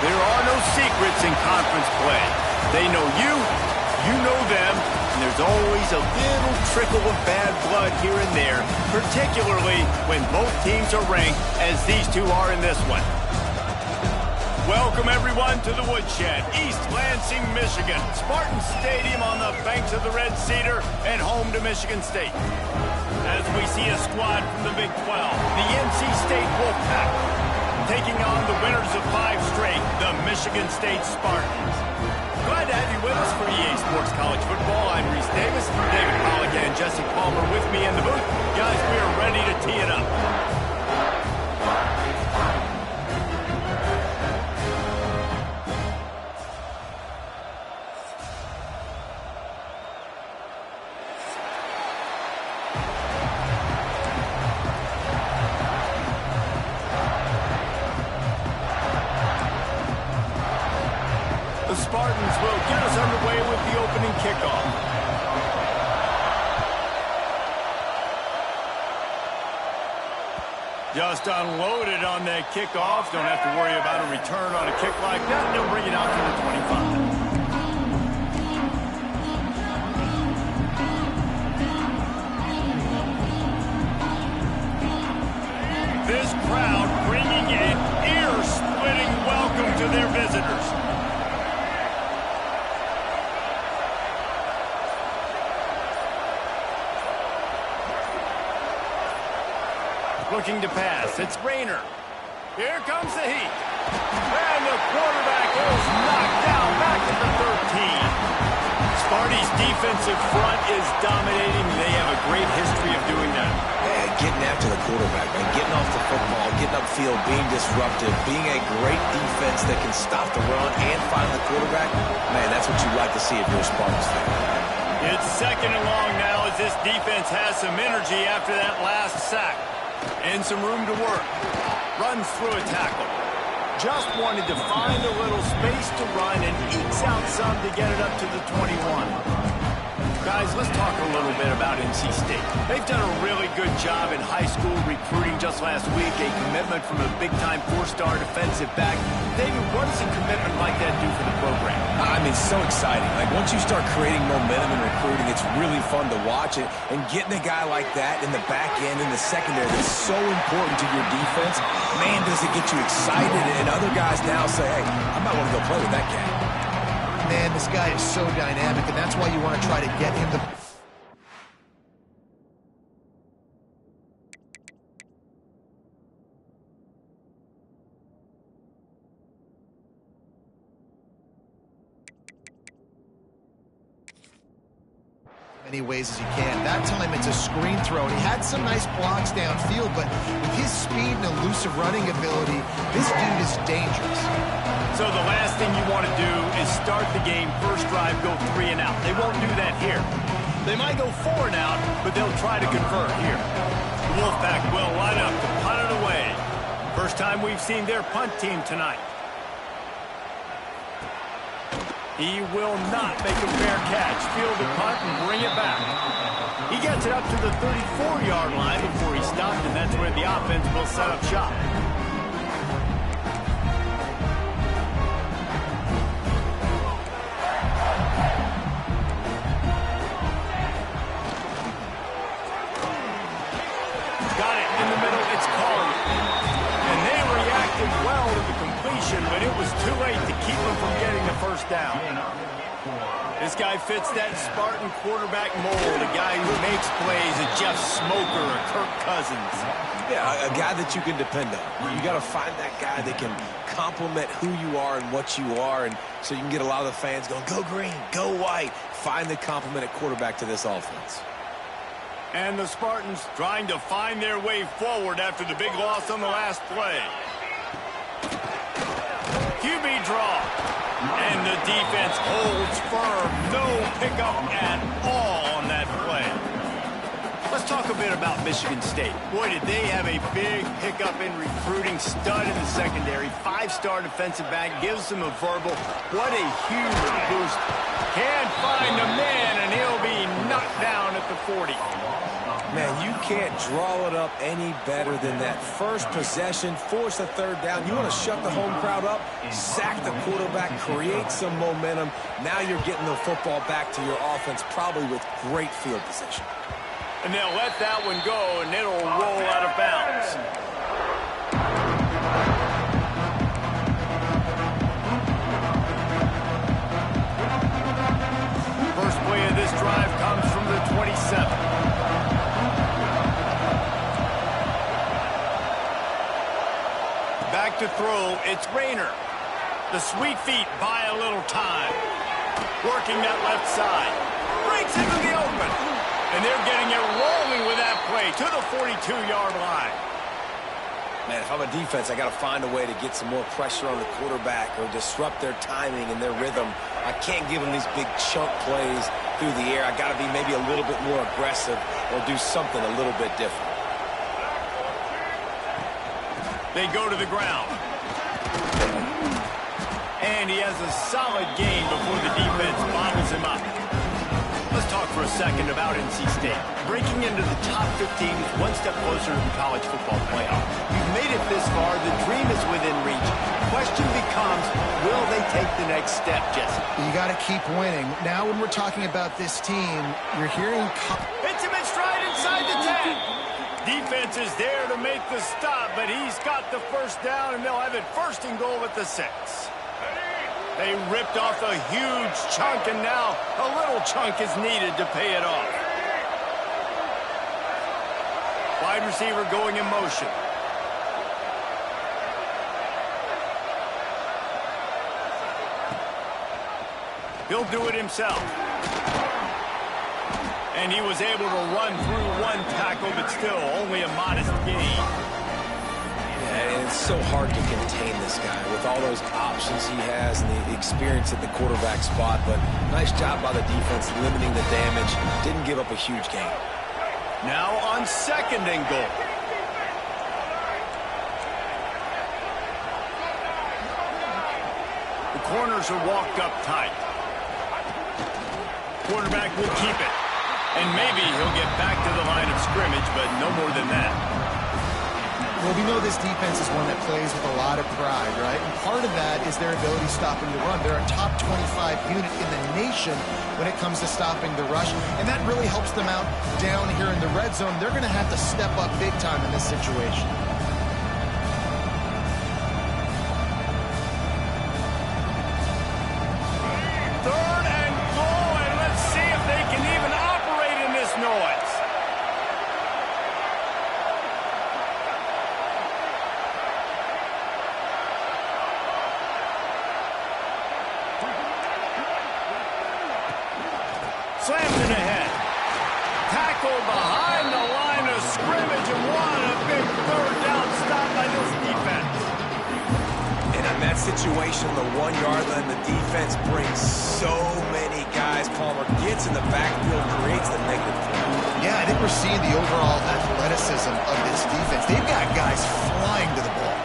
There are no secrets in conference play. They know you, you know them, and there's always a little trickle of bad blood here and there, particularly when both teams are ranked as these two are in this one. Welcome, everyone, to the Woodshed, East Lansing, Michigan. Spartan Stadium on the banks of the Red Cedar and home to Michigan State. As we see a squad from the Big 12, the NC State Wolfpack, taking on the winners of 5 straight, the Michigan State Spartans. Glad to have you with us for EA Sports College Football. I'm Reese Davis, David Pollack and Jesse Palmer with me in the booth. Guys, we are ready to tee it up. The Spartans will get us underway with the opening kickoff. Just unloaded on that kickoff. Don't have to worry about a return on a kick like that. They'll bring it out to the 25. This crowd bringing an ear-splitting welcome to their visitors. Looking to pass. It's Rayner. Here comes the heat. And the quarterback is knocked down back to the 13. Sparty's defensive front is dominating. They have a great history of doing that. Yeah, getting after the quarterback, man. Getting off the football, getting upfield, being disruptive, being a great defense that can stop the run and find the quarterback. Man, that's what you like to see if you're a Spartans fan. It's second and long now as this defense has some energy after that last sack. And some room to work. Runs through a tackle. Just wanted to find a little space to run and ekes out some to get it up to the 21. Guys, let's talk a little bit about NC State. They've done a really good job in high school recruiting just last week. A commitment from a big-time 4-star defensive back. David, what does a commitment like that do for the program? I mean, so exciting. Like, once you start creating momentum in recruiting, it's really fun to watch it. And getting a guy like that in the back end, in the secondary, that's so important to your defense. Man, does it get you excited. And other guys now say, hey, I might want to go play with that cat. Man, this guy is so dynamic, and that's why you want to try to get him the... many ways as he can. That time it's a screen throw, and he had some nice blocks downfield, but with his speed and elusive running ability, this dude is dangerous. So the last thing you want to do is start the game, first drive, go 3 and out. They won't do that here. They might go 4 and out, but they'll try to convert here. The Wolfpack will line up to punt it away. First time we've seen their punt team tonight. He will not make a fair catch. Field the punt and bring it back. He gets it up to the 34-yard line before he stopped, and that's where the offense will set up shop. Got it in the middle. It's Collier. And they reacted well to the completion, but it was too late to keep them from getting the first down. This guy fits that Spartan quarterback mold, a guy who makes plays, a Jeff Smoker, a Kirk Cousins. Yeah, a guy that you can depend on. You got to find that guy that can complement who you are and what you are, and so you can get a lot of the fans going, go green, go white. Find the complement at quarterback to this offense. And the Spartans trying to find their way forward after the big loss on the last play. QB draw. And the defense holds firm. No pickup at all on that play. Let's talk a bit about Michigan State. Boy, did they have a big pickup in recruiting. Stud in the secondary. 5-star defensive back. Gives them a verbal. What a huge boost. Can't find a man, and he'll be knocked down at the 40. Man, you can't draw it up any better than that. First possession, force a third down. You want to shut the home crowd up, sack the quarterback, create some momentum. Now you're getting the football back to your offense, probably with great field position. And they'll let that one go, and it'll roll out of bounds. First play of this drive comes from the 27. Back to throw, it's Rayner. The sweet feet buy a little time. Working that left side. Breaks into the open. And they're getting it rolling with that play to the 42-yard line. Man, if I'm a defense, I got to find a way to get some more pressure on the quarterback or disrupt their timing and their rhythm. I can't give them these big chunk plays through the air. I got to be maybe a little bit more aggressive or do something a little bit different. They go to the ground. And he has a solid gain before the defense bottles him up. Let's talk for a second about NC State. Breaking into the top 15 is one step closer to the college football playoff. You've made it this far. The dream is within reach. Question becomes, will they take the next step, Jesse? You got to keep winning. Now when we're talking about this team, you're hearing... Intimate stride inside the 10. Defense is there to make the stop, but he's got the first down, and they'll have it first and goal at the 6. They ripped off a huge chunk, and now a little chunk is needed to pay it off. Wide receiver going in motion. He'll do it himself. And he was able to run through one tackle, but still only a modest gain. And it's so hard to contain this guy with all those options he has and the experience at the quarterback spot. But nice job by the defense limiting the damage. Didn't give up a huge gain. Now on second and goal. The corners are walked up tight. Quarterback will keep it. And maybe he'll get back to the line of scrimmage, but no more than that. Well, we know this defense is one that plays with a lot of pride, right? And part of that is their ability stopping the run. They're a top 25 unit in the nation when it comes to stopping the rush, and that really helps them out down here in the red zone. They're going to have to step up big time in this situation. Third and goal, and let's see if they can even operate in this noise. Slams it ahead. Tackle behind the line of scrimmage, and what a big third down stop by this defense. And in that situation, the 1-yard line, the defense brings so many guys. Palmer gets in the backfield, creates the negative play. Yeah, I think we're seeing the overall athleticism of this defense. They've got guys flying to the ball.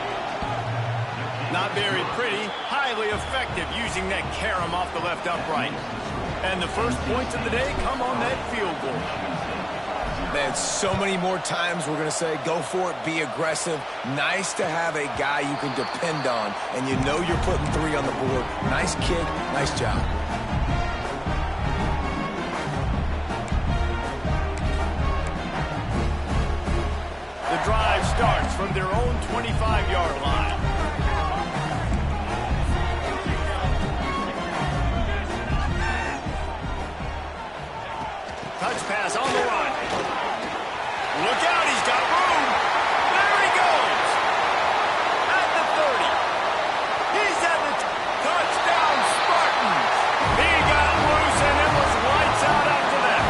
Not very pretty, highly effective using that carom off the left upright. And the first points of the day come on that field goal. Man, so many more times we're going to say, go for it, be aggressive. Nice to have a guy you can depend on, and you know you're putting 3 on the board. Nice kick, nice job. The drive starts from their own 25-yard line. Touch pass on the run. Look out, he's got room. There he goes. At the 30. He's at the touchdown, Spartans. He got loose, and it was lights out after that.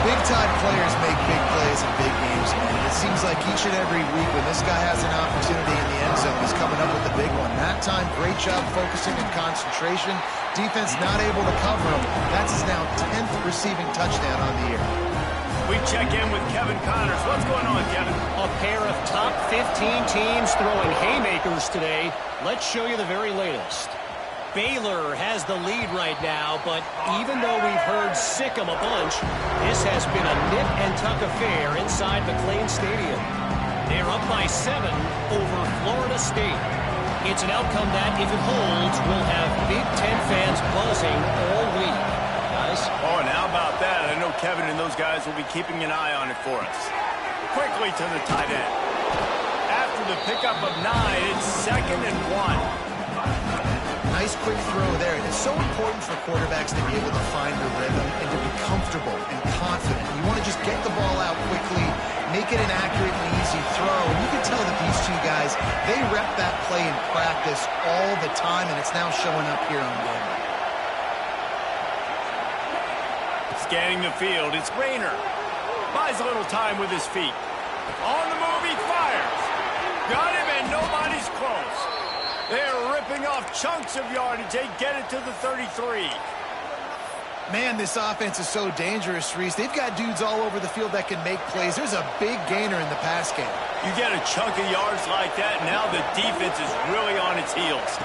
Big-time players make big plays in big games, man. It seems like each and every week when this guy has an opportunity in the end zone, he's coming up with the big one. That time, great job focusing and concentration. Defense not able to cover him. That's his now 10th receiving touchdown on the year. We check in with Kevin Connors. What's going on, Kevin? A pair of top 15 teams throwing haymakers today. Let's show you the very latest. Baylor has the lead right now, but even though we've heard sick 'em a bunch, this has been a nip-and-tuck affair inside McLean Stadium. They're up by 7 over Florida State. It's an outcome that, if it holds, will have Big Ten fans buzzing all week. Guys? Oh, and how about that? I know Kevin and those guys will be keeping an eye on it for us. Quickly to the tight end. After the pickup of 9, it's 2nd and 1. Nice quick throw there. It's so important for quarterbacks to be able to find the rhythm and to be comfortable and confident. You want to just get the ball out quickly, make it an accurate and easy throw. And you can tell that these two guys, they rep that play in practice all the time, and it's now showing up here on game. Scanning the field, it's Rayner. Buys a little time with his feet. On the move, he fires. Got him, and nobody's close. They're ripping off chunks of yardage. They get it to the 33. Man, this offense is so dangerous, Reese. They've got dudes all over the field that can make plays. There's a big gainer in the pass game. You get a chunk of yards like that, now the defense is really on its heels.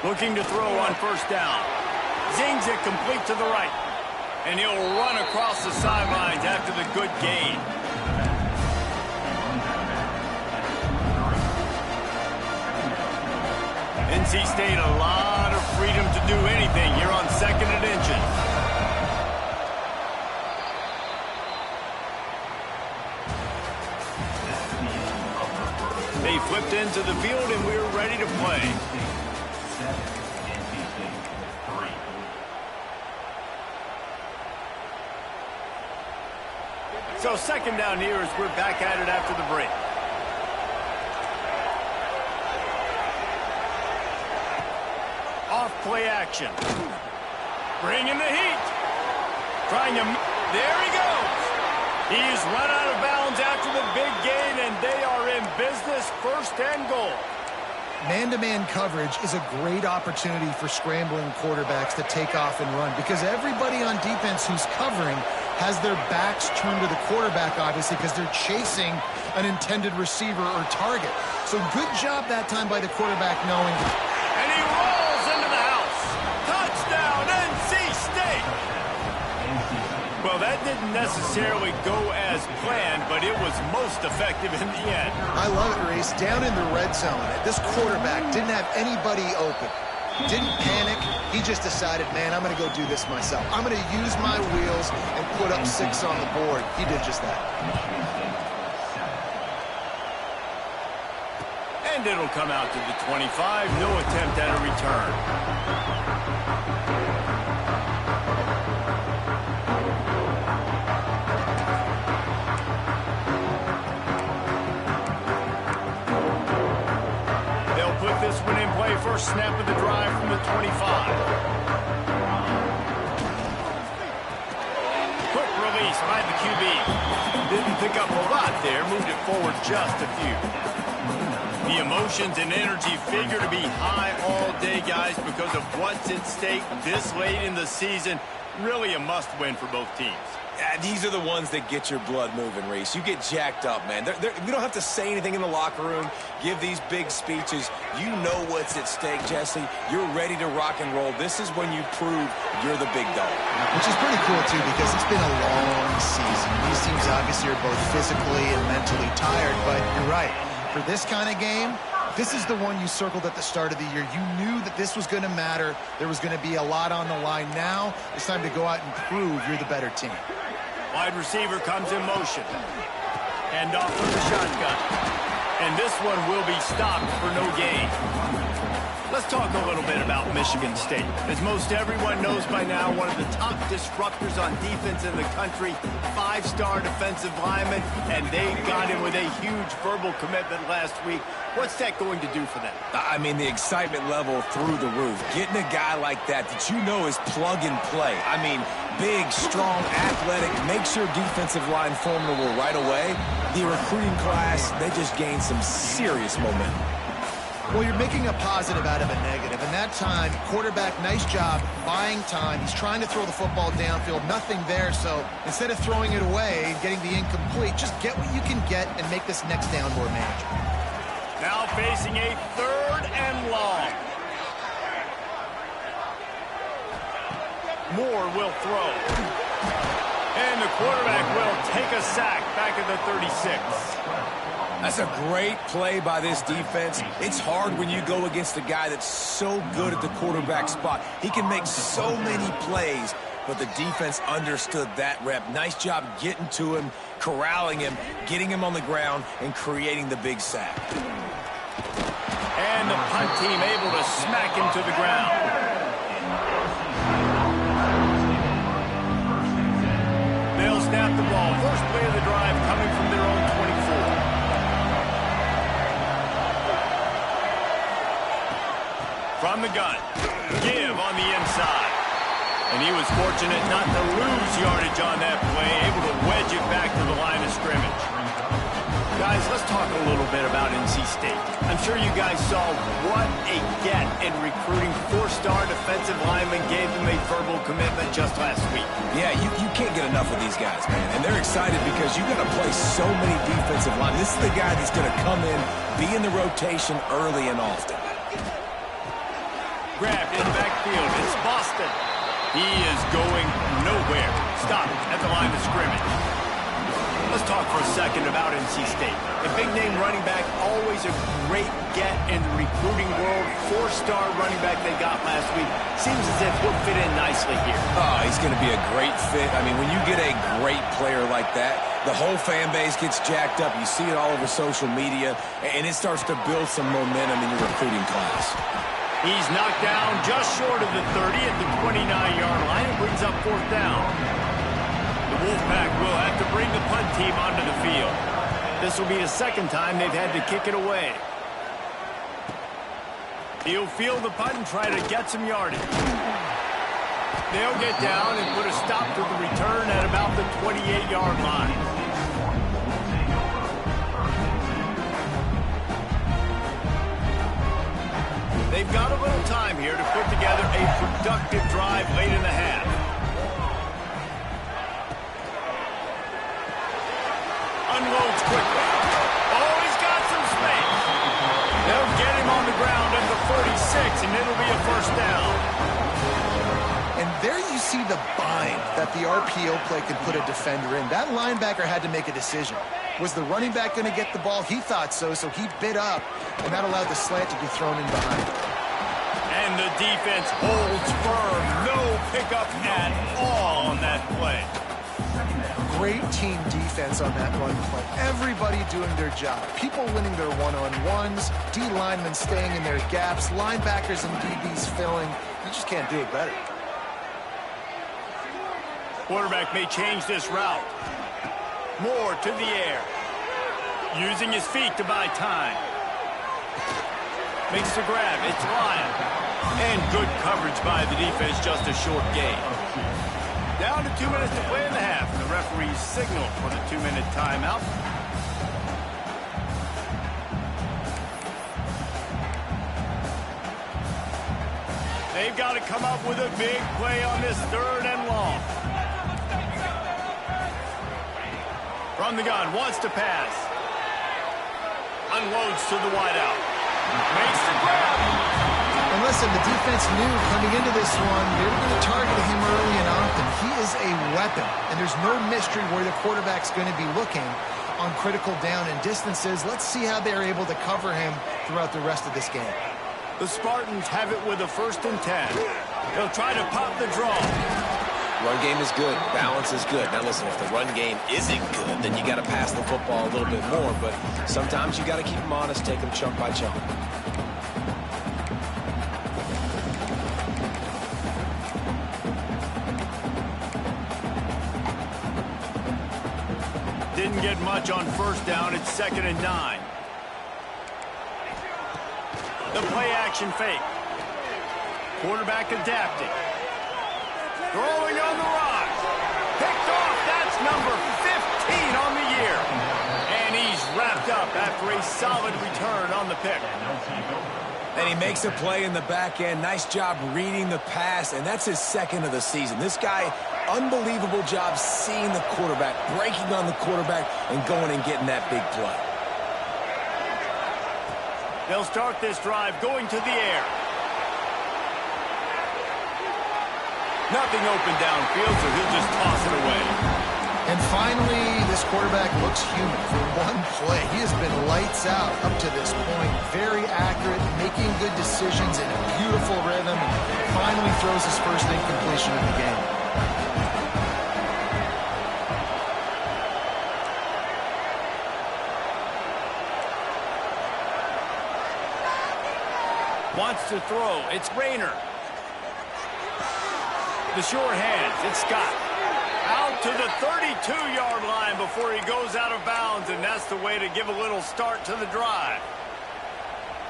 Looking to throw on 1st down. Zings it complete to the right. And he'll run across the sidelines after the good gain. NC State a lot of freedom to do anything here on 2nd and inches. They flipped into the field and we're ready to play. So 2nd down here as we're back at it after the break. Off play action. Bringing the heat. Trying to... There he goes. He's run out of bounds after the big gain, and they are in business, 1st and goal. Man-to-man coverage is a great opportunity for scrambling quarterbacks to take off and run because everybody on defense who's covering has their backs turned to the quarterback, obviously, because they're chasing an intended receiver or target. So good job that time by the quarterback knowing... And he rolls into the house. Touchdown, NC State. Well, that didn't necessarily go as planned, but it was most effective in the end. I love it, Reese. Down in the red zone, this quarterback didn't have anybody open. Didn't panic. He just decided, man, I'm going to go do this myself. I'm going to use my wheels and put up 6 on the board. He did just that. And it'll come out to the 25. No attempt at a return. They'll put this one in play. First snap of the drive from the 25. Quick release by the QB. Didn't pick up a lot there. Moved it forward just a few. The emotions and energy figure to be high all day, guys, because of what's at stake this late in the season. Really a must-win for both teams. Yeah, these are the ones that get your blood moving, Reese. You get jacked up, man. We don't have to say anything in the locker room, give these big speeches. You know what's at stake, Jesse. You're ready to rock and roll. This is when you prove you're the big dog. Which is pretty cool, too, because it's been a long season. These teams obviously are both physically and mentally tired, but you're right. For this kind of game, this is the one you circled at the start of the year. You knew that this was going to matter. There was going to be a lot on the line. Now it's time to go out and prove you're the better team. Wide receiver comes in motion. Hand off from the shotgun. And this one will be stopped for no gain. Let's talk a little bit about Michigan State. As most everyone knows by now, one of the top disruptors on defense in the country, 5-star defensive lineman, and they got him with a huge verbal commitment last week. What's that going to do for them? I mean, the excitement level through the roof. Getting a guy like that you know is plug and play. I mean, big, strong, athletic, makes your defensive line formidable right away. The recruiting class, they just gained some serious momentum. Well, you're making a positive out of a negative. And that time, quarterback, nice job, buying time. He's trying to throw the football downfield. Nothing there, so instead of throwing it away and getting the incomplete, just get what you can get and make this next down more manageable. Now facing a 3rd and long. Moore will throw. And the quarterback will take a sack back at the 36. That's a great play by this defense. It's hard when you go against a guy that's so good at the quarterback spot. He can make so many plays, but the defense understood that rep. Nice job getting to him, corralling him, getting him on the ground, and creating the big sack. And the punt team able to smack him to the ground. They'll snap the ball. First play of the drive coming from their own 24. From the gun. Give on the inside. And he was fortunate not to lose yardage on that play, able to wedge it back to the line of scrimmage. Guys, let's talk a little bit about NC State. I'm sure you guys saw what a get in recruiting. 4-star defensive linemen gave them a verbal commitment just last week. Yeah, you can't get enough of these guys, man. And they're excited because you've got to play so many defensive linemen. This is the guy that's going to come in, be in the rotation early and often. Grabbed in backfield. It's Boston. He is going nowhere. Stop at the line of scrimmage. Let's talk for a second about NC State. A big-name running back, always a great get in the recruiting world. 4-star running back they got last week. Seems as if he'll fit in nicely here. Oh, he's going to be a great fit. I mean, when you get a great player like that, the whole fan base gets jacked up. You see it all over social media, and it starts to build some momentum in your recruiting class. He's knocked down just short of the 30 at the 29-yard line. It brings up 4th down. The Wolfpack will have to bring the punt team onto the field. This will be the second time they've had to kick it away. He'll field the punt and try to get some yardage. They'll get down and put a stop to the return at about the 28-yard line. They've got a little time here to put together a productive drive late in the half. Unloads quickly. Oh, he's got some space. They'll get him on the ground at the 46, and it'll be a 1st down. And there you see the bind that the RPO play can put a defender in. That linebacker had to make a decision. Was the running back going to get the ball? He thought so he bit up, and that allowed the slant to be thrown in behind. And the defense holds firm. No pickup at all on that play. Great team defense on that run play. Everybody doing their job. People winning their one-on-ones, D linemen staying in their gaps, linebackers and DBs filling. You just can't do it better. Quarterback may change this route. Moore to the air. Using his feet to buy time. Makes the grab. It's Lyon. And good coverage by the defense, just a short gain. Down to 2 minutes to play in the half. The referee's signal for the 2-minute timeout. They've got to come up with a big play on this 3rd and long. From the gun, wants to pass. Unloads to the wideout. Makes the grab. And listen, the defense knew coming into this one, they were going to target him early and often. He is a weapon, and there's no mystery where the quarterback's going to be looking on critical down and distances. Let's see how they're able to cover him throughout the rest of this game. The Spartans have it with a 1st and 10. They'll try to pop the draw. Run game is good. Balance is good. Now, listen, if the run game isn't good, then you got to pass the football a little bit more. But sometimes you got to keep them honest, take them chunk by chunk. Didn't get much on 1st down. It's 2nd and 9. The play action fake. Quarterback adapting. Throwing on the rise. Picked off. That's number 15 on the year. And he's wrapped up after a solid return on the pick. And he makes a play in the back end. Nice job reading the pass, and that's his 2nd of the season. This guy, unbelievable job seeing the quarterback, breaking on the quarterback, and going and getting that big play. They'll start this drive going to the air. Nothing open downfield, so he'll just toss it away. And finally, this quarterback looks human for one play. He has been lights out up to this point. Very accurate, making good decisions in a beautiful rhythm, and finally throws his first incompletion of the game. Wants to throw. It's Rayner. The sure hands. It's Scott. Out to the 32-yard line before he goes out of bounds, and that's the way to give a little start to the drive.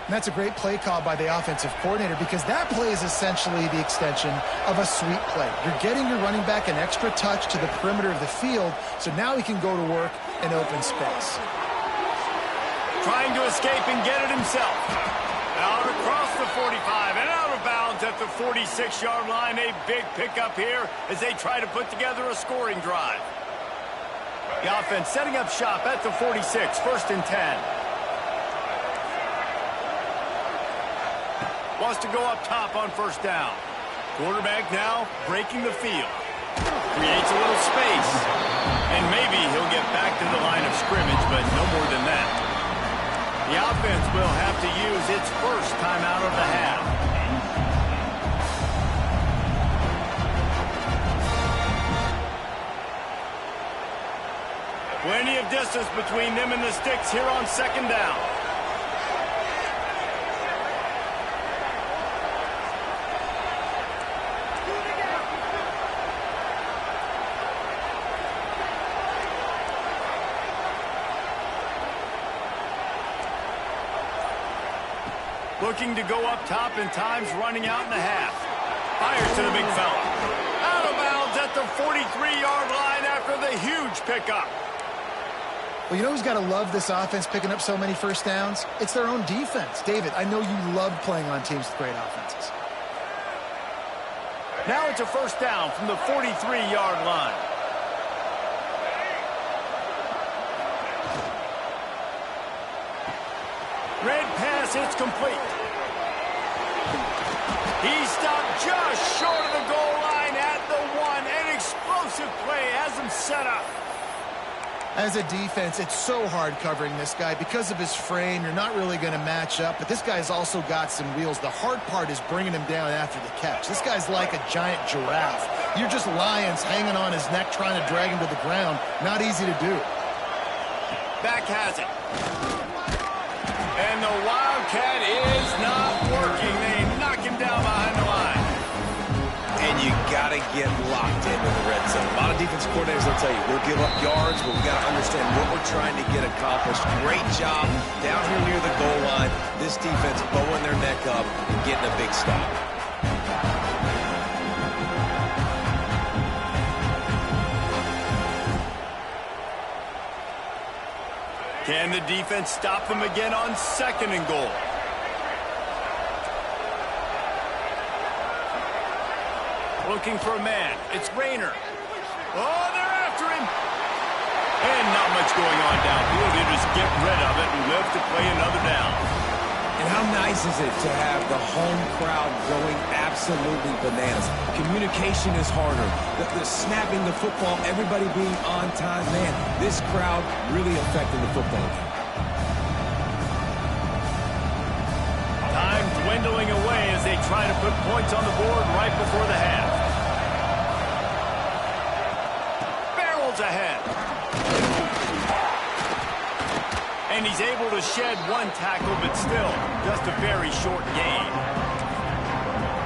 And that's a great play call by the offensive coordinator, because that play is essentially the extension of a sweep play. You're getting your running back an extra touch to the perimeter of the field, so now he can go to work in open space. Trying to escape and get it himself. Out across the 45 and out of bounds at the 46-yard line. A big pickup here as they try to put together a scoring drive. The offense setting up shop at the 46, 1st and 10. Wants to go up top on 1st down. Quarterback now breaking the field. Creates a little space. And maybe he'll get back to the line of scrimmage, but no more than that. The offense will have to use its first timeout of the half. Plenty of distance between them and the sticks here on 2nd down. Looking to go up top, and time's running out in the half. Fires to the big fella. Out of bounds at the 43-yard line after the huge pickup. Well, you know who's got to love this offense picking up so many first downs? It's their own defense. David, I know you love playing on teams with great offenses. Now it's a 1st down from the 43-yard line. Red pass, it's complete. He stopped just short of the goal line at the 1. An explosive play has him set up. As a defense, it's so hard covering this guy. Because of his frame, you're not really going to match up, but this guy's also got some wheels. The hard part is bringing him down after the catch. This guy's like a giant giraffe. You're just lions hanging on his neck trying to drag him to the ground. Not easy to do. Back has it. And the Wildcat is not working. They knock him down behind the line. And you got to get locked into the red zone. A lot of defense coordinators will tell you, we'll give up yards, but we've got to understand what we're trying to get accomplished. Great job down here near the goal line. This defense bowing their neck up and getting a big stop. Can the defense stop them again on 2nd and goal? Looking for a man. It's Rayner. Oh, they're after him. And not much going on downfield. You just get rid of it and live to play another down. And how nice is it to have the home crowd going absolutely bananas? Communication is harder. The snapping the football, everybody being on time. Man, this crowd really affecting the football game. Time dwindling away as they try to put points on the board right before the half. Barrels ahead. And he's able to shed one tackle, but still just a very short gain.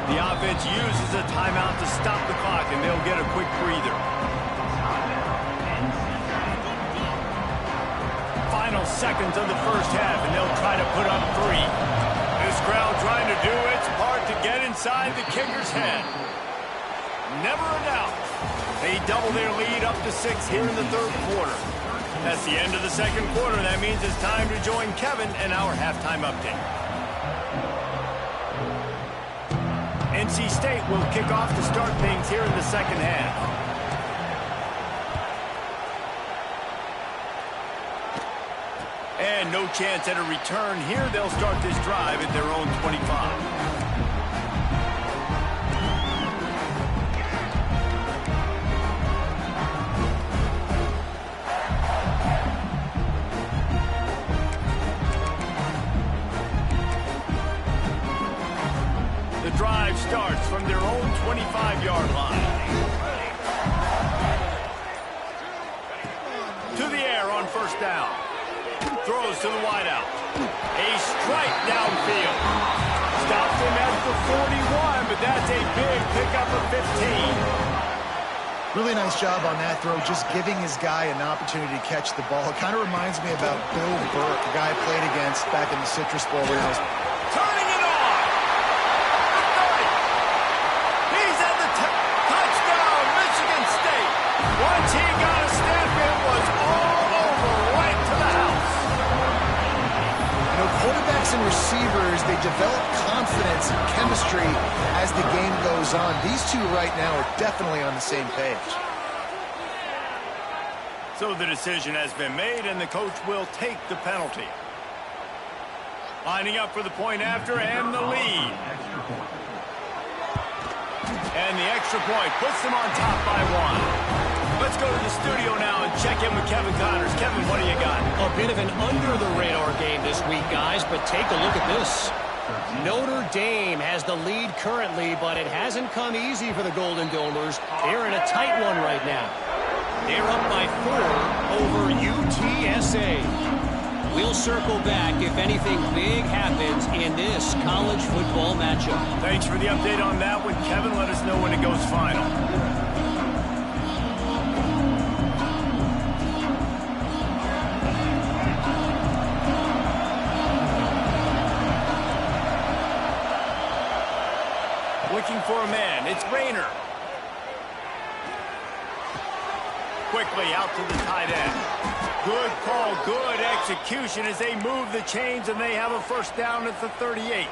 The offense uses a timeout to stop the clock, and they'll get a quick breather. Final seconds of the first half, and they'll try to put up 3. This crowd trying to do its part to get inside the kicker's head. Never a doubt. They double their lead up to 6 here in the 3rd quarter. That's the end of the 2nd quarter. That means it's time to join Kevin in our halftime update. NC State will kick off to start things here in the 2nd half. And no chance at a return here. They'll start this drive at their own 25. drive starts from their own 25-yard line. To the air on first down. Throws to the wideout. A strike downfield. Stopped him at the 41, but that's a big pickup of 15. Really nice job on that throw, just giving his guy an opportunity to catch the ball. It kind of reminds me about Bill Burke, the guy I played against back in the Citrus Bowl when I was... Turning it on! He's at the touchdown, Michigan State! Once he got a step, it was all over, right to the house. You know, quarterbacks and receivers, they develop confidence and chemistry as the game goes on. These two right now are definitely on the same page. So the decision has been made, and the coach will take the penalty. Lining up for the point after and the lead. And the extra point puts them on top by 1. Let's go to the studio now and check in with Kevin Connors. Kevin, what do you got? A bit of an under-the-radar game this week, guys, but take a look at this. Notre Dame has the lead currently, but it hasn't come easy for the Golden Domers. They're in a tight one right now. They're up by 4 over UTSA. We'll circle back if anything big happens in this college football matchup. Thanks for the update on that one, Kevin. Let us know when it goes final. Looking for a man. It's Rayner. Quickly out to the tight end. Good call, good execution as they move the chains, and they have a first down at the 38.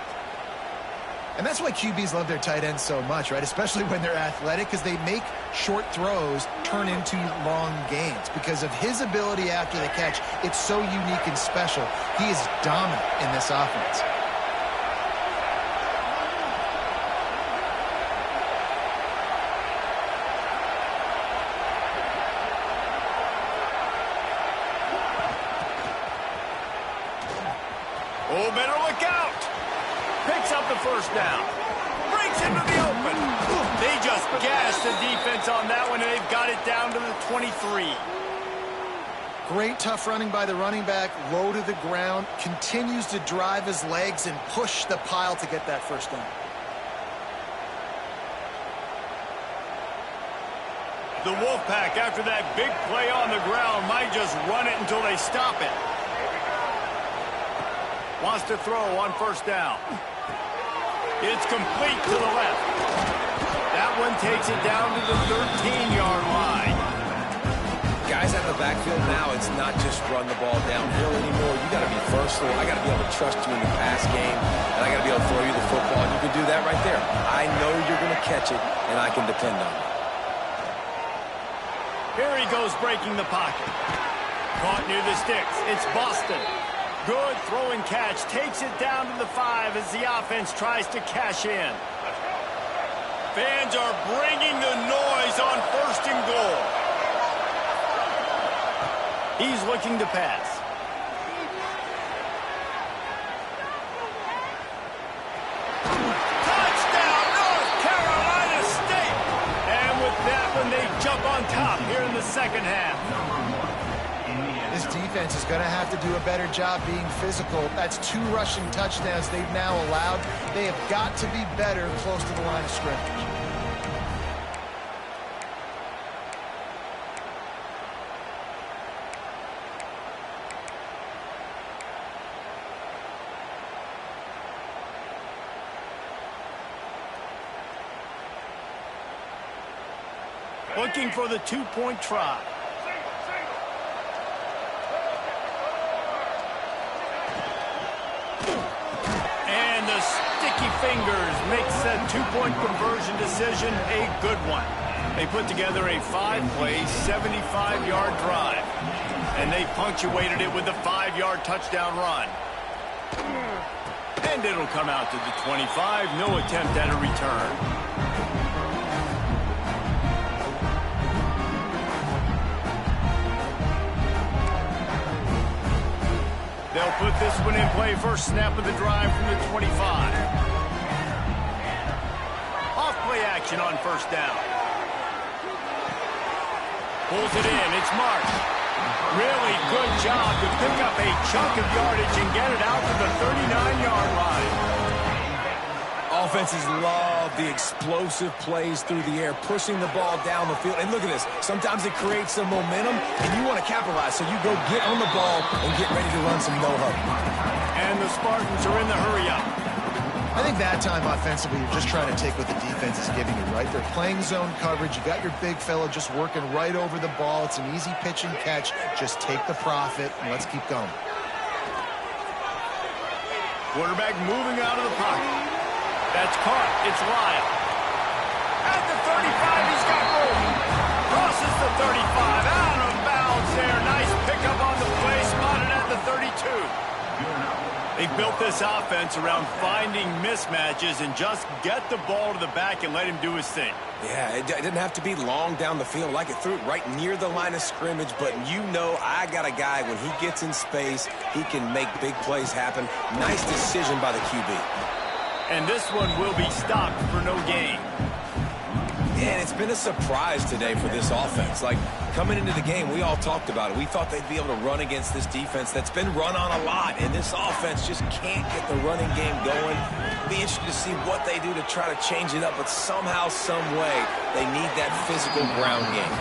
And that's why QBs love their tight ends so much, right? Especially when they're athletic, because they make short throws turn into long gains. Because of his ability after the catch, it's so unique and special. He is dominant in this offense. Oh, better look out. Picks up the first down. Breaks into the open. They just gassed the defense on that one, and they've got it down to the 23. Great tough running by the running back, low to the ground, continues to drive his legs and push the pile to get that first down. The Wolfpack, after that big play on the ground, might just run it until they stop it. Wants to throw on first down. It's complete to the left. That one takes it down to the 13-yard line. Guys out of the backfield now, it's not just run the ball downhill anymore. You got to be versatile. I got to be able to trust you in the pass game, and I got to be able to throw you the football. And you can do that right there. I know you're going to catch it, and I can depend on it. Here he goes breaking the pocket. Caught near the sticks. It's Boston. Good throw and catch. Takes it down to the 5 as the offense tries to cash in. Fans are bringing the noise on first and goal. He's looking to pass. Touchdown, North Carolina State! And with that one, they jump on top here in the second half. This defense is going to have to do a better job being physical. That's 2 rushing touchdowns they've now allowed. They have got to be better close to the line of scrimmage. Looking for the 2-point try. And the sticky fingers makes that 2-point conversion decision a good one. They put together a 5-play, 75-yard drive. And they punctuated it with a 5-yard touchdown run. And it'll come out to the 25. No attempt at a return. They'll put this one in play first snap of the drive from the 25. action on first down. Pulls it in. It's Mark. Really good job to pick up a chunk of yardage and get it out to the 39-yard line. Offenses love the explosive plays through the air, pushing the ball down the field. And look at this. Sometimes it creates some momentum, and you want to capitalize. So you go get on the ball and get ready to run some no-huddle. And the Spartans are in the hurry-up. I think that time offensively, you're just trying to take what the defense is giving you, right? They're playing zone coverage. You got your big fella just working right over the ball. It's an easy pitch and catch. Just take the profit, and let's keep going. Quarterback moving out of the pocket. That's caught. It's Lyle. At the 35, he's got room. Crosses the 35. Out of bounds there. Nice pickup on the play. Spotted at the 32. They built this offense around finding mismatches and just get the ball to the back and let him do his thing. Yeah, it didn't have to be long down the field. Like it threw it right near the line of scrimmage, but you know I got a guy, when he gets in space, he can make big plays happen. Nice decision by the QB. And this one will be stopped for no gain. And it's been a surprise today for this offense. Like, coming into the game, we all talked about it. We thought they'd be able to run against this defense that's been run on a lot, and this offense just can't get the running game going. Be interested to see what they do to try to change it up, but somehow, some way, they need that physical ground game.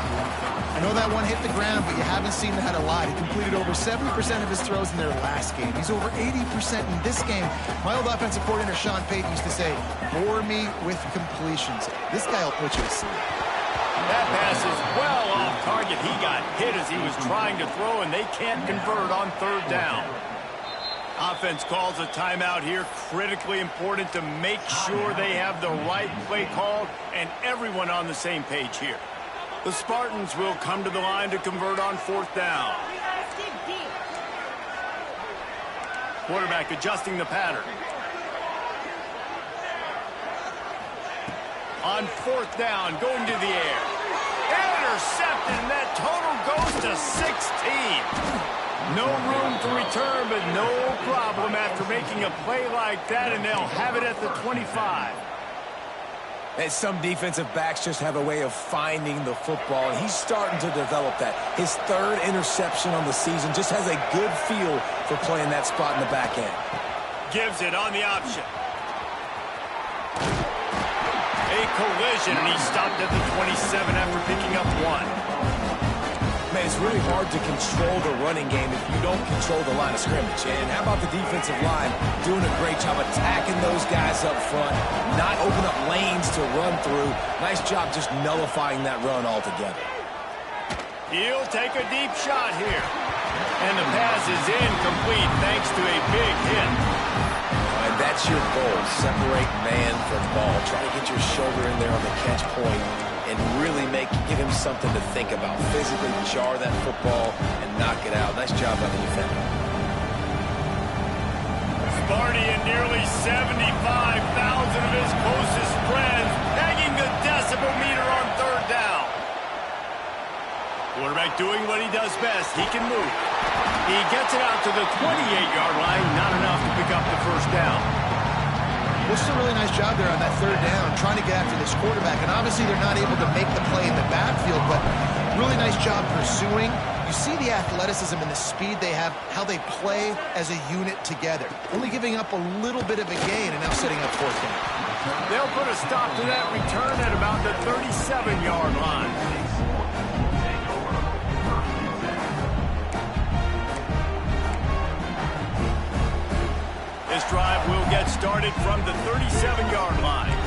I know that one hit the ground, but you haven't seen that a lot. He completed over 70% of his throws in their last game. He's over 80% in this game. My old offensive coordinator, Sean Payton, used to say, bore me with completions. This guy will put you to sleep. That pass is well off target. He got hit as he was trying to throw, and they can't convert on third down. Offense calls a timeout here. Critically important to make sure they have the right play called and everyone on the same page here. The Spartans will come to the line to convert on fourth down. Quarterback adjusting the pattern. On fourth down, going to the air. Intercepted, and that total goes to 16. No room to return, but no problem after making a play like that, and they'll have it at the 25. And some defensive backs just have a way of finding the football, and he's starting to develop that. His third interception on the season, just has a good feel for playing that spot in the back end. Gives it on the option. A collision, and he stopped at the 27 after picking up one. Man, it's really hard to control the running game if you don't control the line of scrimmage. And how about the defensive line doing a great job attacking those guys up front, not open up lanes to run through. Nice job just nullifying that run altogether. He'll take a deep shot here. And the pass is incomplete thanks to a big hit. And that's your goal, separate man from ball. Try to get your shoulder in there on the catch point and really give him something to think about. Physically jar that football and knock it out. Nice job by the defender. Sparty and nearly 75,000 of his closest friends pegging the decibel meter on third down. Quarterback doing what he does best. He can move. He gets it out to the 28-yard line. Not enough to pick up the first down. This is a really nice job there on that third down, trying to get after this quarterback. And obviously they're not able to make the play in the backfield, but really nice job pursuing. You see the athleticism and the speed they have, how they play as a unit together. Only giving up a little bit of a gain and now setting up fourth down. They'll put a stop to that return at about the 37-yard line. This drive will get started from the 37-yard line.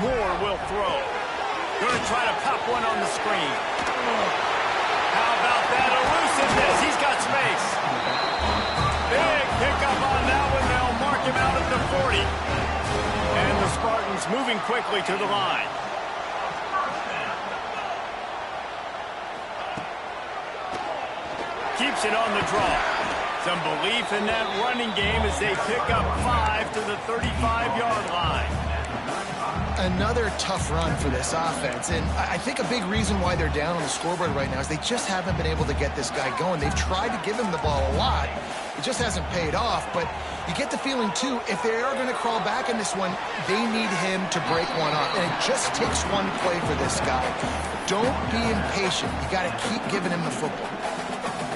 Moore will throw. Going to try to pop one on the screen. How about that elusiveness? He's got space. Big pickup on that one. They'll mark him out at the 40. And the Spartans moving quickly to the line. Keeps it on the draw. Some belief in that running game as they pick up 5 to the 35-yard line. I another tough run for this offense, and I think a big reason why they're down on the scoreboard right now is they just haven't been able to get this guy going. They've tried to give him the ball a lot. It just hasn't paid off, but you get the feeling, too, if they are going to crawl back in this one, they need him to break one off, and it just takes one play for this guy. Don't be impatient. You got to keep giving him the football.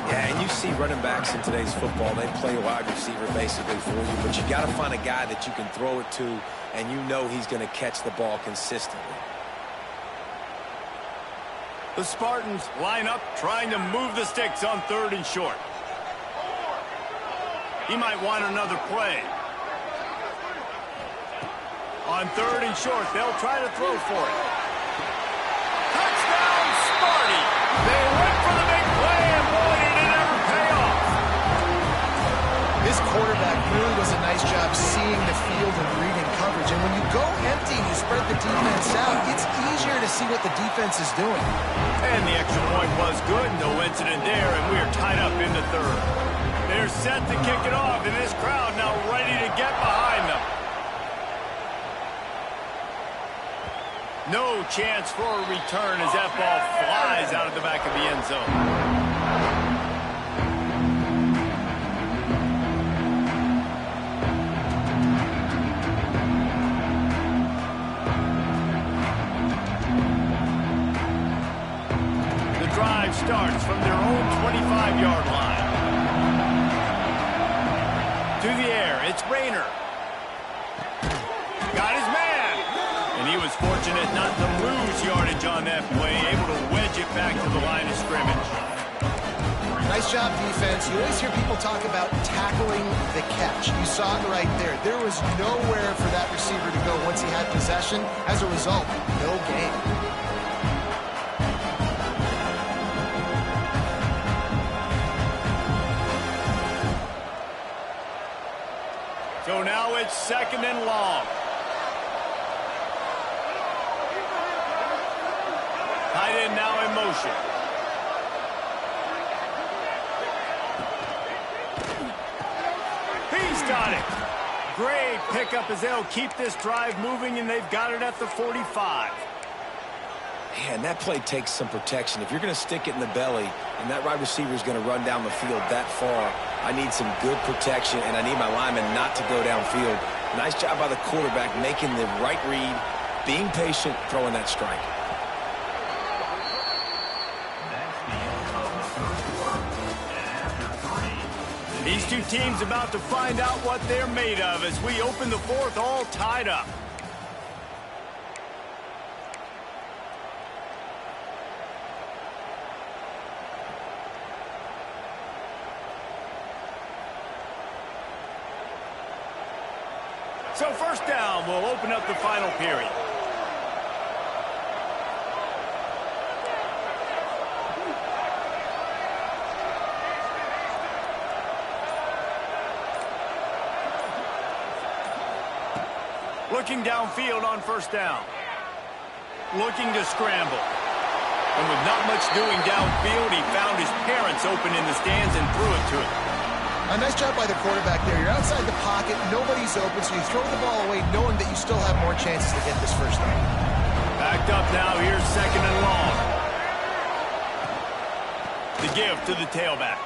Yeah, and you see running backs in today's football, they play wide receiver basically for you, but you got to find a guy that you can throw it to, and you know he's going to catch the ball consistently. The Spartans line up, trying to move the sticks on 3rd and short. He might want another play. On 3rd and short, they'll try to throw for it. Touchdown, Sparty! They went for the big play, and boy, did it ever pay off. This quarterback really does a nice job seeing the field and reading coverage. And when you go empty and you spread the defense out, it's easier to see what the defense is doing. And the extra point was good. No incident there, and we are tied up in the 3rd. They're set to kick it off, and this crowd now ready to get behind them. No chance for a return as that ball flies out of the back of the end zone. The drive starts from their own 25-yard line. To the air, it's Rayner. Got his man. And he was fortunate not to lose yardage on that play, able to wedge it back to the line of scrimmage. Nice job, defense. You always hear people talk about tackling the catch. You saw it right there. There was nowhere for that receiver to go once he had possession. As a result, no gain. So now it's 2nd and long. Tight end now in motion. He's got it. Great pickup as they'll keep this drive moving, and they've got it at the 45. Man, that play takes some protection. If you're going to stick it in the belly and that wide receiver is going to run down the field that far, I need some good protection, and I need my lineman not to go downfield. Nice job by the quarterback making the right read, being patient, throwing that strike. These two teams about to find out what they're made of as we open the 4th all tied up. So 1st down will open up the final period. Looking downfield on 1st down. Looking to scramble. And with not much doing downfield, he found his parents open in the stands and threw it to him. A nice job by the quarterback there. You're outside the pocket, nobody's open, so you throw the ball away knowing that you still have more chances to get this 1st down. Backed up now, here's 2nd and long. The give to the tailback.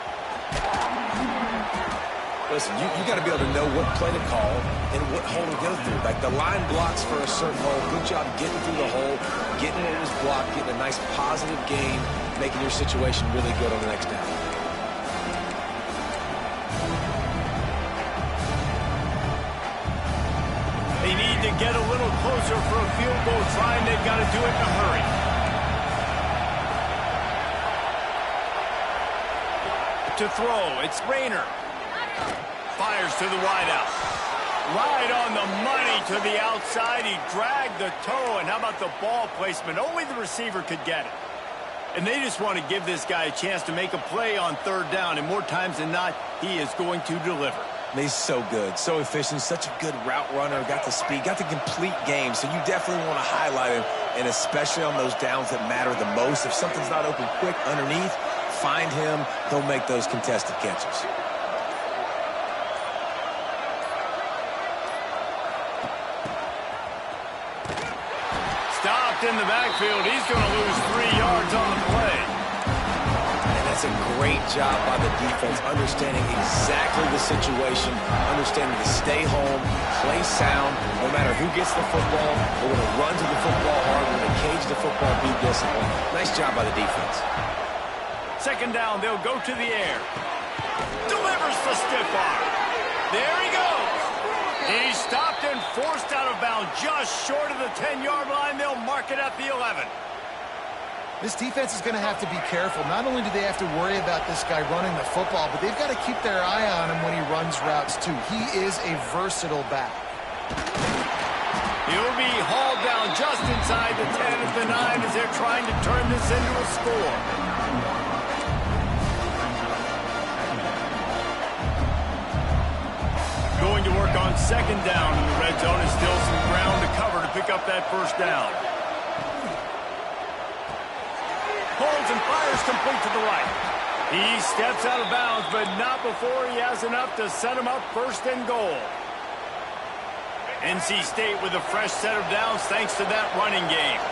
Listen, you got to be able to know what play to call and what hole to go through. Like the line blocks for a certain hole. Good job getting through the hole, getting it was blocked, getting a nice positive gain, making your situation really good on the next down. They need to get a little closer for a field goal try, and they've got to do it in a hurry. To throw, it's Rayner. Fires to the wideout. Right on the money to the outside. He dragged the toe, and how about the ball placement? Only the receiver could get it. And they just want to give this guy a chance to make a play on 3rd down, and more times than not, he is going to deliver. He's so good, so efficient, such a good route runner, got the speed, got the complete game, so you definitely want to highlight him, and especially on those downs that matter the most. If something's not open quick underneath, find him, he'll make those contested catches. in the backfield. He's going to lose 3 yards on the play. And that's a great job by the defense, understanding exactly the situation, understanding to stay home, play sound. No matter who gets the football, we're going to run to the football hard. We're going to cage the football, be disciplined. Nice job by the defense. Second down, they'll go to the air. Delivers the stiff arm. There he goes. He's stopped and forced out of bounds just short of the 10-yard line. They'll mark it at the 11. This defense is going to have to be careful. Not only do they have to worry about this guy running the football, but they've got to keep their eye on him when he runs routes, too. He is a versatile back. He'll be hauled down just inside the 10 at the 9 as they're trying to turn this into a score. Going to work on second down in the red zone. Is still some ground to cover to pick up that first down. Holds and fires complete to the right. He steps out of bounds, but not before he has enough to set him up first and goal. NC State with a fresh set of downs thanks to that running game.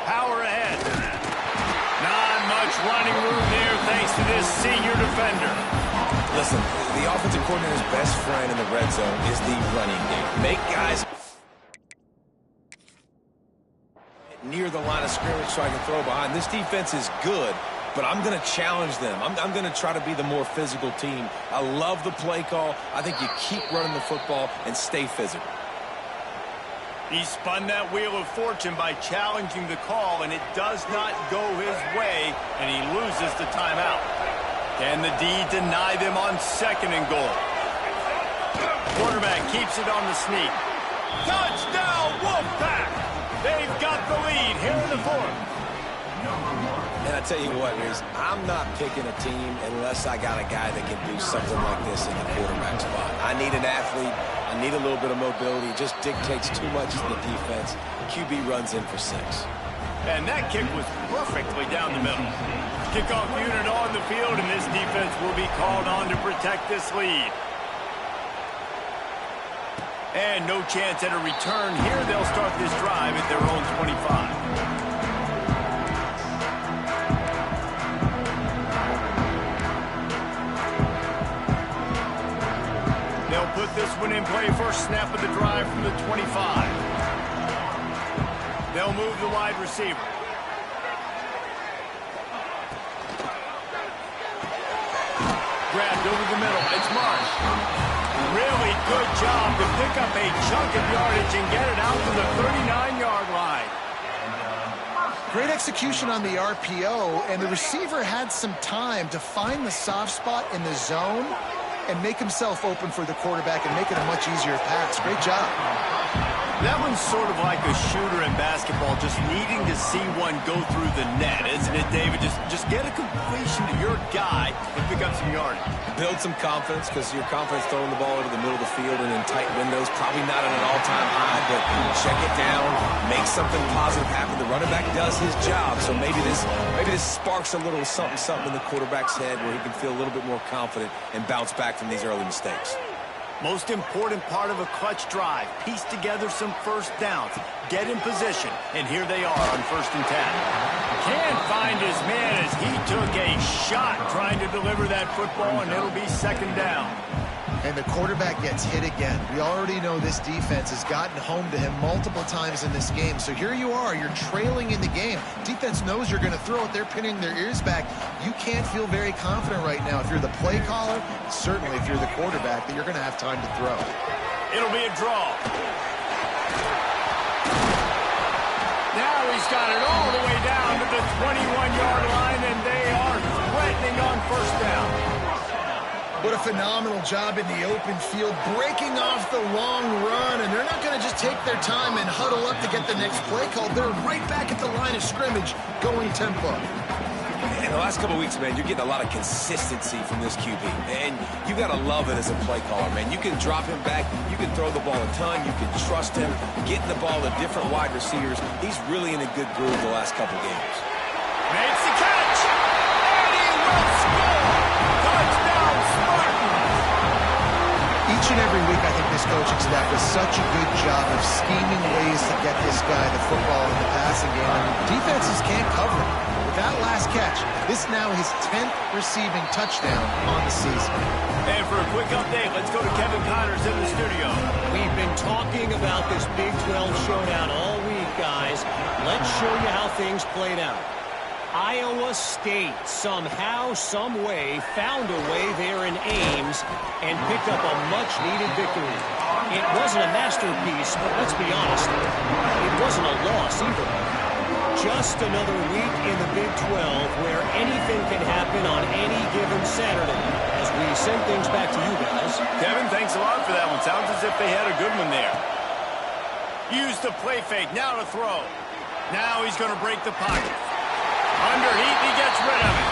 Power ahead. Not much running room there thanks to this senior defender. Listen, the offensive coordinator's best friend in the red zone is the running game. Make guys near the line of scrimmage so I can throw behind. This defense is good, but I'm going to challenge them. I'm going to try to be the more physical team. I love the play call. I think you keep running the football and stay physical. He spun that wheel of fortune by challenging the call, and it does not go his way, and he loses the timeout. Can the D deny them on second and goal? Quarterback keeps it on the sneak. Touchdown, Wolfpack! They've got the lead here in the fourth. And I tell you what, Reese, I'm not picking a team unless I got a guy that can do something like this in the quarterback spot. I need an athlete. I need a little bit of mobility. It just dictates too much to the defense. QB runs in for 6. And that kick was perfectly down the middle. Kickoff unit on the field, and this defense will be called on to protect this lead. And no chance at a return here. They'll start this drive at their own 25. They'll put this one in play. First snap of the drive from the 25. They'll move the wide receiver. Grabbed over the middle. It's Marsh. Really good job to pick up a chunk of yardage and get it out to the 39-yard line. Great execution on the RPO, and the receiver had some time to find the soft spot in the zone and make himself open for the quarterback and make it a much easier pass. Great job. That one's sort of like a shooter in basketball, just needing to see one go through the net, isn't it, David? Just get a completion to your guy and pick up some yardage. Build some confidence, because your confidence throwing the ball over the middle of the field and in tight windows, probably not at an all-time high, but check it down, make something positive happen. The running back does his job, so maybe this sparks a little something in the quarterback's head where he can feel a little bit more confident and bounce back from these early mistakes. Most important part of a clutch drive, piece together some first downs, get in position, and here they are on 1st and 10. Can't find his man as he took a shot trying to deliver that football, and it'll be second down. And the quarterback gets hit again. We already know this defense has gotten home to him multiple times in this game. So here you are, you're trailing in the game. Defense knows you're going to throw it. They're pinning their ears back. You can't feel very confident right now. If you're the play caller, certainly if you're the quarterback, that you're going to have time to throw. It'll be a draw. Now he's got it all the way down to the 21-yard line, and they are threatening on first down. What a phenomenal job in the open field, breaking off the long run, and they're not going to just take their time and huddle up to get the next play call. They're right back at the line of scrimmage, going tempo. In the last couple of weeks, man, you're getting a lot of consistency from this QB, and you got to love it as a play caller, man. You can drop him back, you can throw the ball a ton, you can trust him, getting the ball to different wide receivers. He's really in a good groove the last couple games. Makes the catch, and he will score. Touchdown, Spartans. Each and every week, I think this coaching staff does such a good job of scheming ways to get this guy the football in the passing game. And defenses can't cover him. With that last catch, this now his 10th receiving touchdown on the season. And for a quick update, let's go to Kevin Connors in the studio. We've been talking about this Big 12 showdown all week, guys. Let's show you how things played out. Iowa State somehow, some way, found a way there in Ames and picked up a much-needed victory. It wasn't a masterpiece, but let's be honest, it wasn't a loss either. Just another week in the Big 12 where anything can happen on any given Saturday. As we send things back to you guys. Kevin, thanks a lot for that one. Sounds as if they had a good one there. Use the play fake. Now to throw. Now he's going to break the pocket. Underneath, he gets rid of it.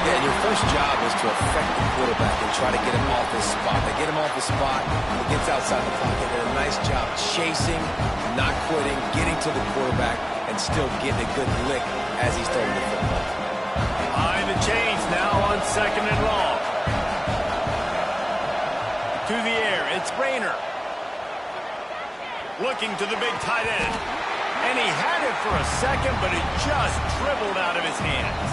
Yeah, and your first job is to affect the quarterback and try to get him off his spot. They get him off his spot, he gets outside the pocket. They did a nice job chasing, not quitting, getting to the quarterback, and still getting a good lick as he's throwing the football. Behind the chains now on 2nd and long. To the air, it's Rayner. Looking to the big tight end. And he had it for a second, but it just dribbled out of his hands.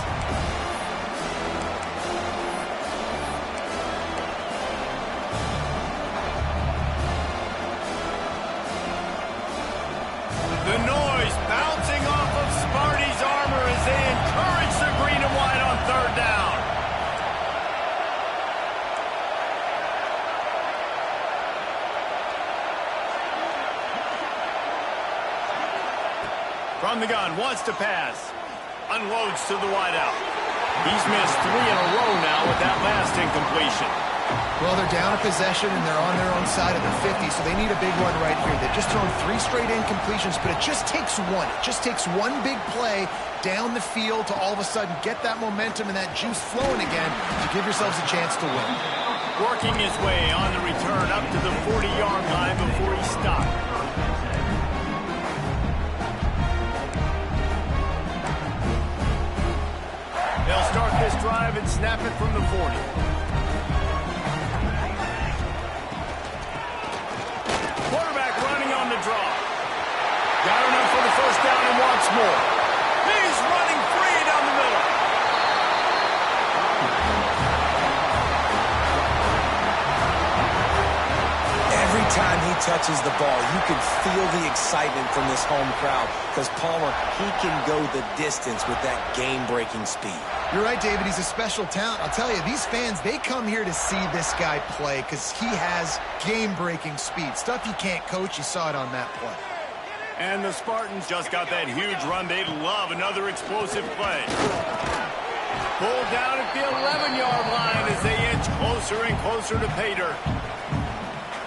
The noise bouncing off of Sparty's armor as they encourage the green and white on 3rd down. From the gun, wants to pass. Unloads to the wideout. He's missed 3 in a row now with that last incompletion. Well, they're down a possession, and they're on their own side of the 50, so they need a big one right here. They've just thrown 3 straight incompletions, but it just takes one. It just takes one big play down the field to all of a sudden get that momentum and that juice flowing again to give yourselves a chance to win. Working his way on the return up to the 40-yard line before he stopped. They'll start this drive and snap it from the 40. Quarterback running on the draw. Got enough for the first down and wants more. He's running free down the middle. Every time he touches the ball, you can feel the excitement from this home crowd because Palmer, he can go the distance with that game-breaking speed. You're right, David. He's a special talent. I'll tell you, these fans, they come here to see this guy play because he has game-breaking speed. Stuff you can't coach. You saw it on that play. And the Spartans just got that huge run. They'd love another explosive play. Pulled down at the 11-yard line as they inch closer and closer to pay dirt.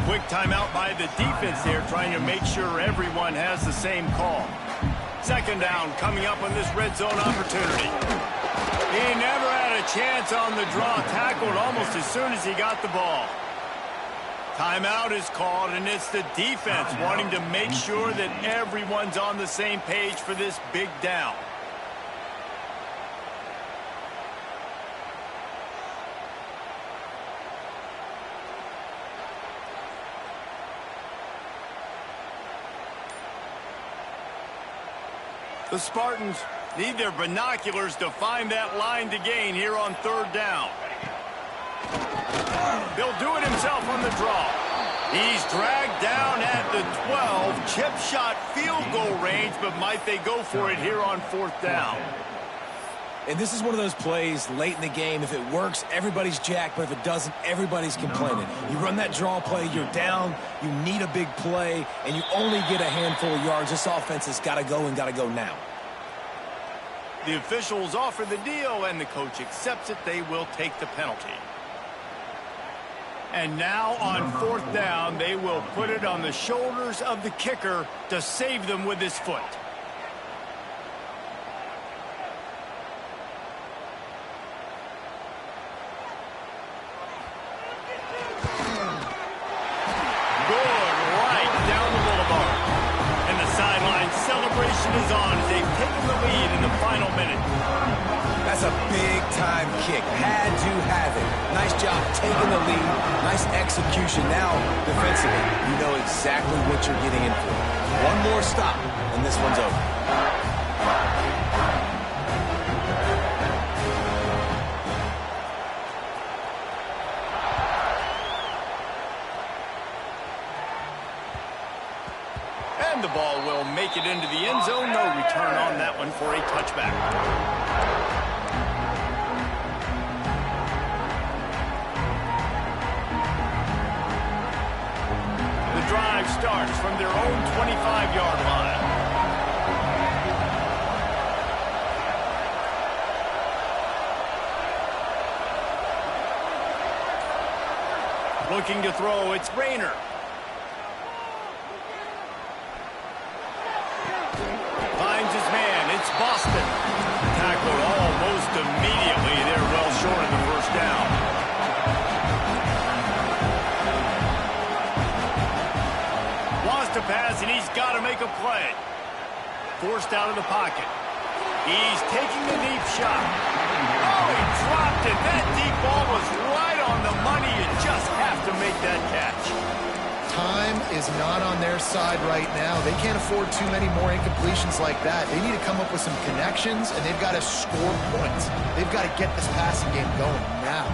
Quick timeout by the defense there, trying to make sure everyone has the same call. 2nd down coming up on this red zone opportunity. He never had a chance on the draw, tackled almost as soon as he got the ball. Timeout is called, and it's the defense wanting to make sure that everyone's on the same page for this big down. The Spartans need their binoculars to find that line to gain here on 3rd down. He'll do it himself on the draw. He's dragged down at the 12, chip shot field goal range, but might they go for it here on 4th down? And this is one of those plays late in the game. If it works, everybody's jacked, but if it doesn't, everybody's complaining. You run that draw play, you're down, you need a big play, and you only get a handful of yards. This offense has got to go and got to go now. The officials offer the deal, and the coach accepts it. They will take the penalty. And now on 4th down, they will put it on the shoulders of the kicker to save them with his foot. Is on as they've taken the lead in the final minute. That's a big-time kick. Had to have it. Nice job taking the lead. Nice execution now defensively. You know exactly what you're getting in for. One more stop, and this one's over. And the ball will make it into the end zone. No return on that one for a touchback. The drive starts from their own 25-yard line. Looking to throw, it's Rayner. Finds his man, it's Boston. Tackled almost immediately. They're well short of the first down. Wants to pass, and he's got to make a play. Forced out of the pocket. He's taking the deep shot. Oh, he dropped it. That deep ball was right on the money. You just have to make that catch. Time is not on their side right now. They can't afford too many more incompletions like that. They need to come up with some connections, and they've got to score points. They've got to get this passing game going now.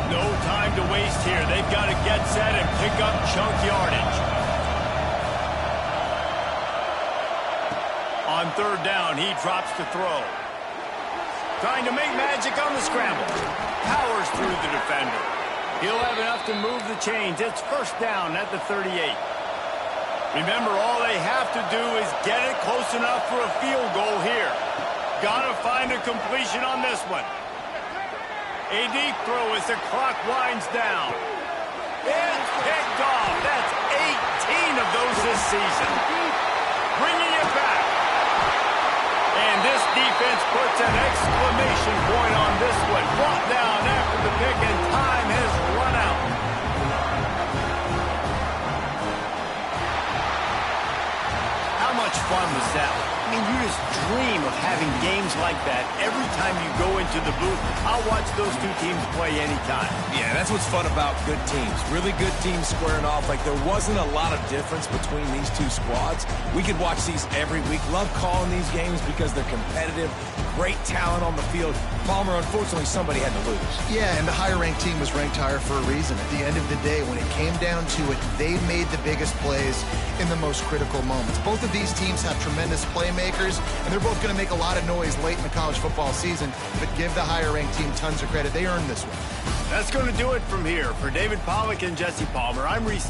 No time to waste here. They've got to get set and pick up chunk yardage. On third down, he drops to throw. Trying to make magic on the scramble. Powers through the defender. He'll have enough to move the chains. It's first down at the 38. Remember, all they have to do is get it close enough for a field goal here. Got to find a completion on this one. A deep throw as the clock winds down. It's picked off. That's 18 of those this season. Bringing it back. And this defense puts an exclamation point on this one. Brought down after the pick, and time has run out. How much fun was that? I mean, you just dream of having games like that every time you go into the booth. I'll watch those two teams play anytime. Yeah, that's what's fun about good teams. Really good teams squaring off. Like, there wasn't a lot of difference between these two squads. We could watch these every week. Love calling these games because they're competitive. Great talent on the field. Palmer, unfortunately, somebody had to lose. Yeah, and the higher-ranked team was ranked higher for a reason. At the end of the day, when it came down to it, they made the biggest plays in the most critical moments. Both of these teams have tremendous playmakers, and they're both going to make a lot of noise late in the college football season, but give the higher-ranked team tons of credit. They earned this one. That's going to do it from here. For David Pollack and Jesse Palmer, I'm Reese.